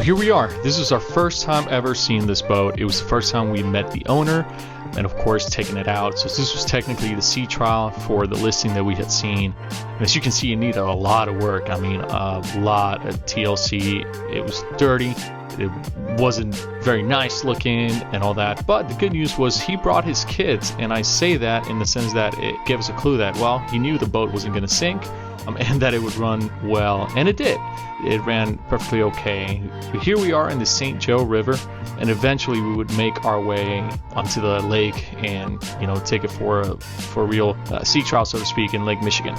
Well, here we are. This is our first time ever seeing this boat. It was the first time we met the owner and of course taking it out. So this was technically the sea trial for the listing that we had seen. And as you can see, it needed a lot of work. I mean, a lot of TLC. It was dirty. It wasn't very nice looking and all that. But the good news was he brought his kids. And I say that in the sense that it gave us a clue that, well, he knew the boat wasn't going to sink and that it would run well. And it did. It ran perfectly okay. But here we are in the St. Joe River, and eventually we would make our way onto the lake and, you know, take it for a real sea trial, so to speak, in Lake Michigan.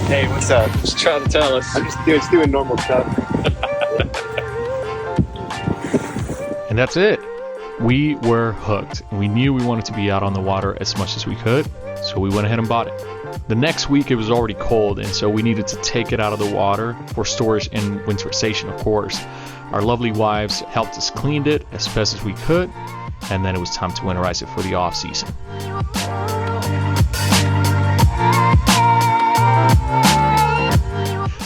Hey, what's up? Just trying to tell us. I'm just doing normal stuff. And that's it. We were hooked. We knew we wanted to be out on the water as much as we could, so we went ahead and bought it. The next week it was already cold, and so we needed to take it out of the water for storage and winterization, of course. Our lovely wives helped us clean it as best as we could, and then it was time to winterize it for the off season.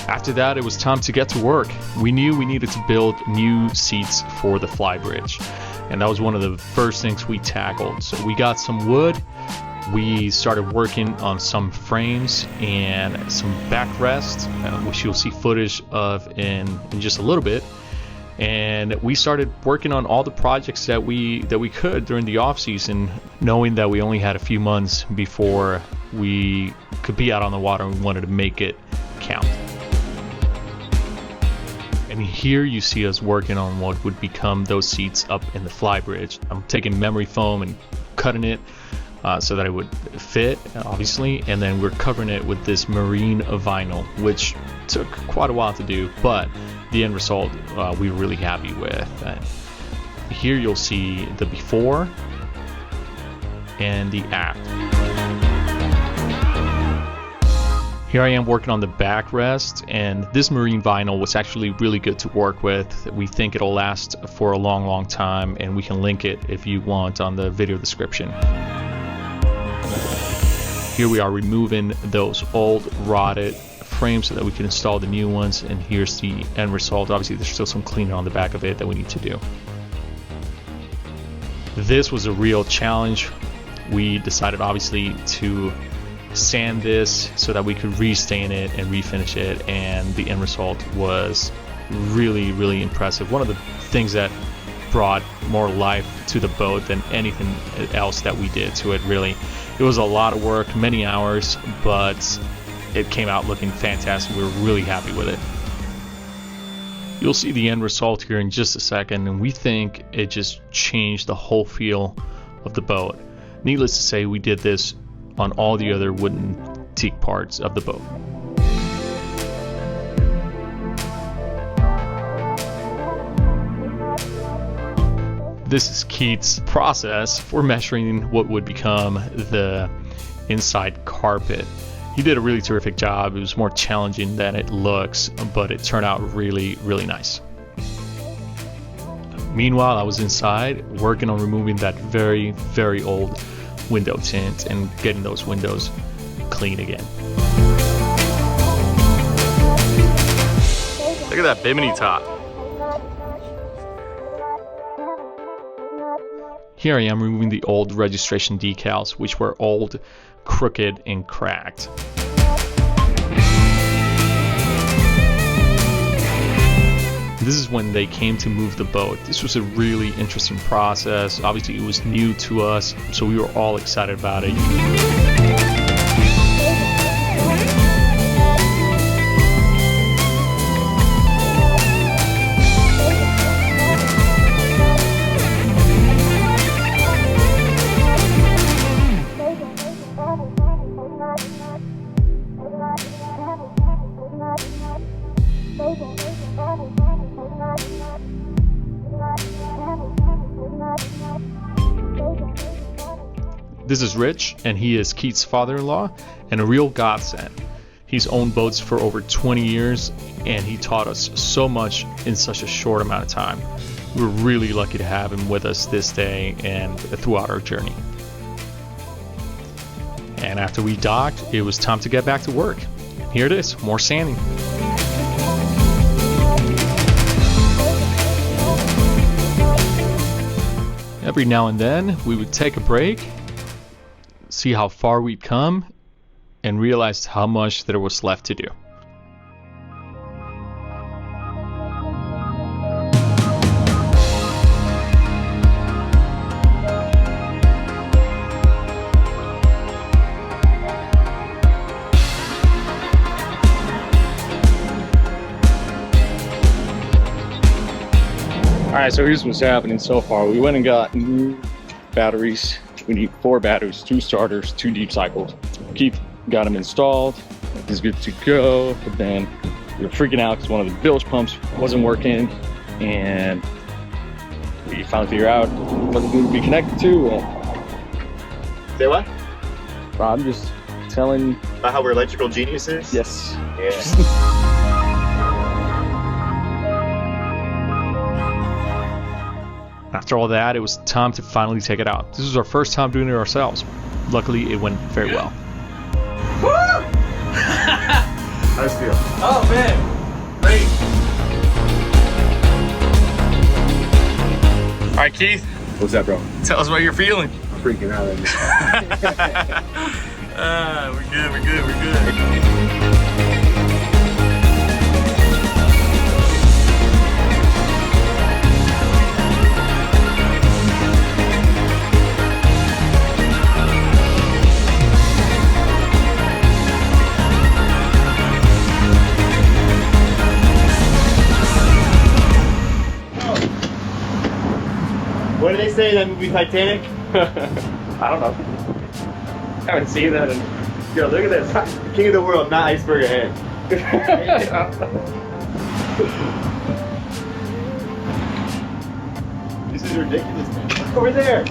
After that, it was time to get to work. We knew we needed to build new seats for the fly bridge, and that was one of the first things we tackled. So we got some wood. We started working on some frames and some backrest, which you'll see footage of in just a little bit. And we started working on all the projects that we could during the off season, knowing that we only had a few months before we could be out on the water, and we wanted to make it count. And here you see us working on what would become those seats up in the fly bridge. I'm taking memory foam and cutting it so that it would fit, obviously, and then we're covering it with this marine vinyl, which took quite a while to do, but the end result we were really happy with. Here you'll see the before and the after. Here I am working on the backrest, and this marine vinyl was actually really good to work with. We think it'll last for a long time, and we can link it if you want on the video description. Here we are removing those old rotted frames so that we can install the new ones, and here's the end result. Obviously there's still some cleaning on the back of it that we need to do. This was a real challenge. We decided obviously to sand this so that we could restain it and refinish it, and the end result was really impressive. One of the things that brought more life to the boat than anything else that we did to it, really. It was a lot of work, many hours, but it came out looking fantastic. We were really happy with it. You'll see the end result here in just a second, and we think it just changed the whole feel of the boat. Needless to say, we did this on all the other wooden teak parts of the boat. This is Keith's process for measuring what would become the inside carpet. He did a really terrific job. It was more challenging than it looks, but it turned out really nice. Meanwhile, I was inside working on removing that very old window tint and getting those windows clean again. Look at that bimini top. Here I am removing the old registration decals, which were old, crooked, and cracked. This is when they came to move the boat. This was a really interesting process. Obviously, it was new to us, so we were all excited about it. This is Rich, and he is Keith's father-in-law and a real godsend. He's owned boats for over 20 years, and he taught us so much in such a short amount of time. We're really lucky to have him with us this day and throughout our journey. And after we docked, it was time to get back to work. Here it is, more sanding. Every now and then, we would take a break, see how far we'd come, and realize how much there was left to do. Alright, so here's what's happening so far. We went and got new batteries. We need 4 batteries, 2 starters, 2 deep cycles. Keith got them installed. He's good to go. But then we were freaking out because one of the bilge pumps wasn't working. And we finally figured out what it would be connected to. Say what? I'm just telling... About how we're electrical geniuses? Yes. Yeah. After all that, it was time to finally take it out. This was our first time doing it ourselves. Luckily, it went very well. Woo! How's it feel? Oh man, great. All right, Keith. What's that, bro? Tell us what you're feeling. I'm freaking out right now. We're good. What did they say in that movie Titanic? I don't know. I haven't seen that. Yo, look at this. King of the world, not iceberg ahead. This is ridiculous, man. Look over there.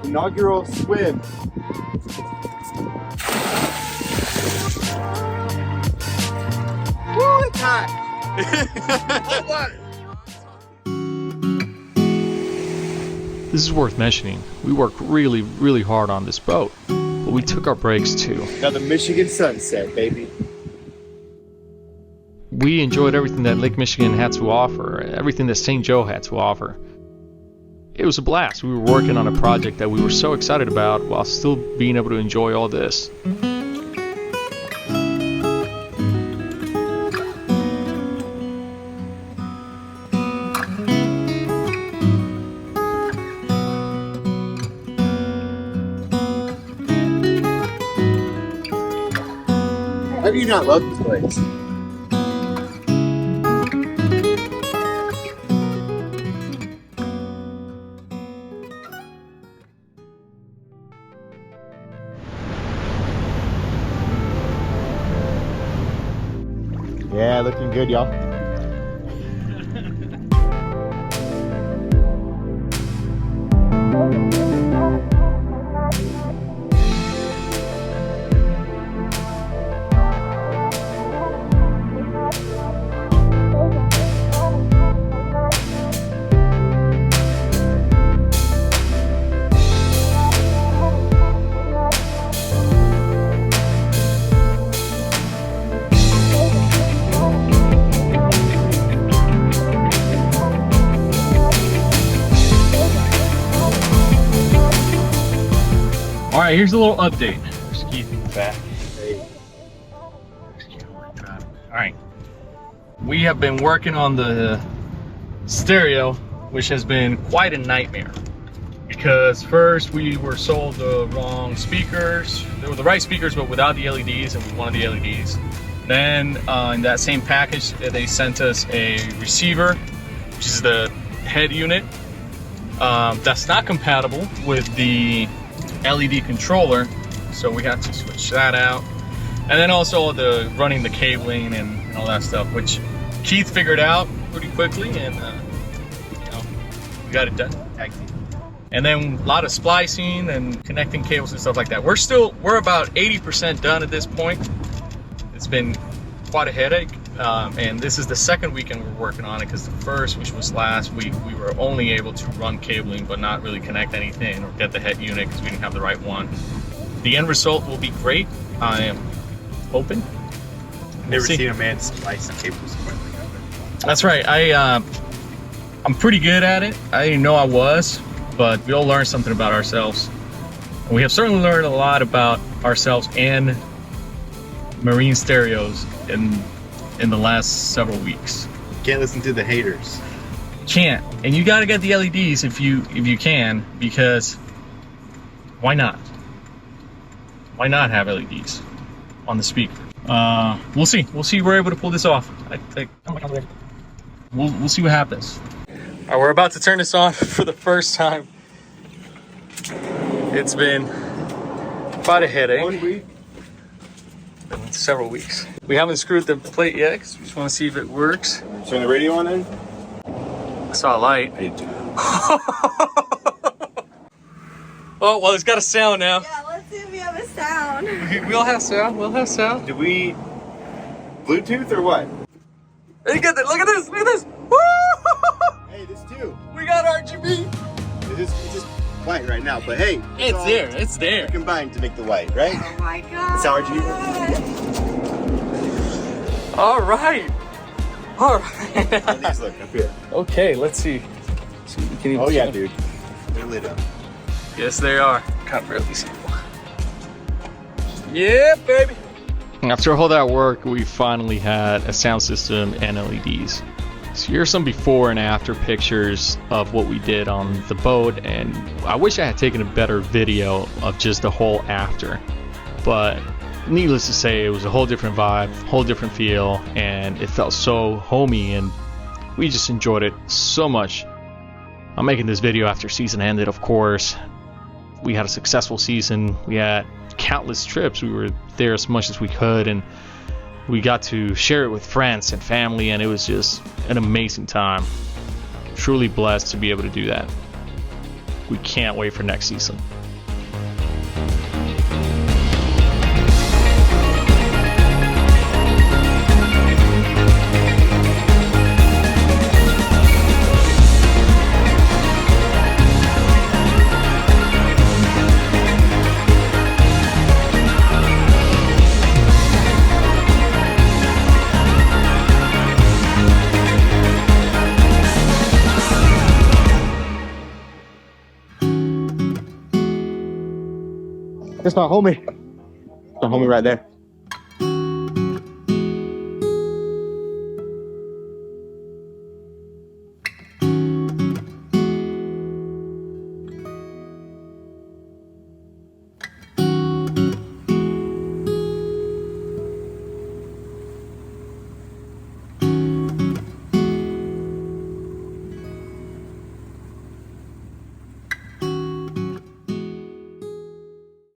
Inaugural swim. Woo, it's hot. Hot water. This is worth mentioning. We worked really, really hard on this boat, but we took our breaks too. Another Michigan sunset, baby. We enjoyed everything that Lake Michigan had to offer, everything that St. Joe had to offer. It was a blast. We were working on a project that we were so excited about while still being able to enjoy all this. How do you not love this place? Yeah, looking good, y'all. All right, here's a little update. There's Keith in the back. All right, we have been working on the stereo, which has been quite a nightmare. Because first we were sold the wrong speakers. They were the right speakers, but without the LEDs, and we wanted the LEDs. Then in that same package, they sent us a receiver, which is the head unit. That's not compatible with the LED controller, so we had to switch that out. And then also the running the cabling and all that stuff, which Keith figured out pretty quickly, and you know, we got it done. And then a lot of splicing and connecting cables and stuff like that. We're about 80% done at this point. It's been quite a headache, and this is the second weekend we're working on it, because the first, which was last week, we were only able to run cabling but not really connect anything or get the head unit because we didn't have the right one. The end result will be great. I am open. Never seen a man slice cables. That's right. I'm pretty good at it. I didn't know I was, but we all learned something about ourselves. And we have certainly learned a lot about ourselves and marine stereos in the last several weeks. Can't listen to the haters. Can't. And you gotta get the LEDs if you can, because why not? Why not have LEDs on the speaker? We'll see. We'll see if we're able to pull this off. I think we'll see what happens. All right, we're about to turn this on for the first time. It's been quite a headache. 1 week. Been several weeks. We haven't screwed the plate yet because we just want to see if it works. Turn the radio on then. I saw a light. Oh, well, it's got a sound now. Yeah, let's see if we have a sound. We'll have sound. We'll have sound. Do we Bluetooth or what? Hey, get that. Look at this. Look at this. Woo! Hey, this too. We got RGB. It's just white right now, but hey, It's there. It's there. combined to make the white, right? Oh my god. It's RGB. All right. All right. How do these look up here? Okay, let's see. See if we can even Oh yeah, see. dude. They're lit up. Yes, they are. Can't barely see. Yeah, baby. After all that work, we finally had a sound system and LEDs. So here's some before and after pictures of what we did on the boat, and I wish I had taken a better video of just the whole after. But needless to say, it was a whole different vibe, whole different feel, and it felt so homey, and we just enjoyed it so much. I'm making this video after season ended, of course. We had a successful season. We had countless trips. We were there as much as we could, and we got to share it with friends and family, and it was just an amazing time. Truly blessed to be able to do that. We can't wait for next season. That's my homie. My homie right there.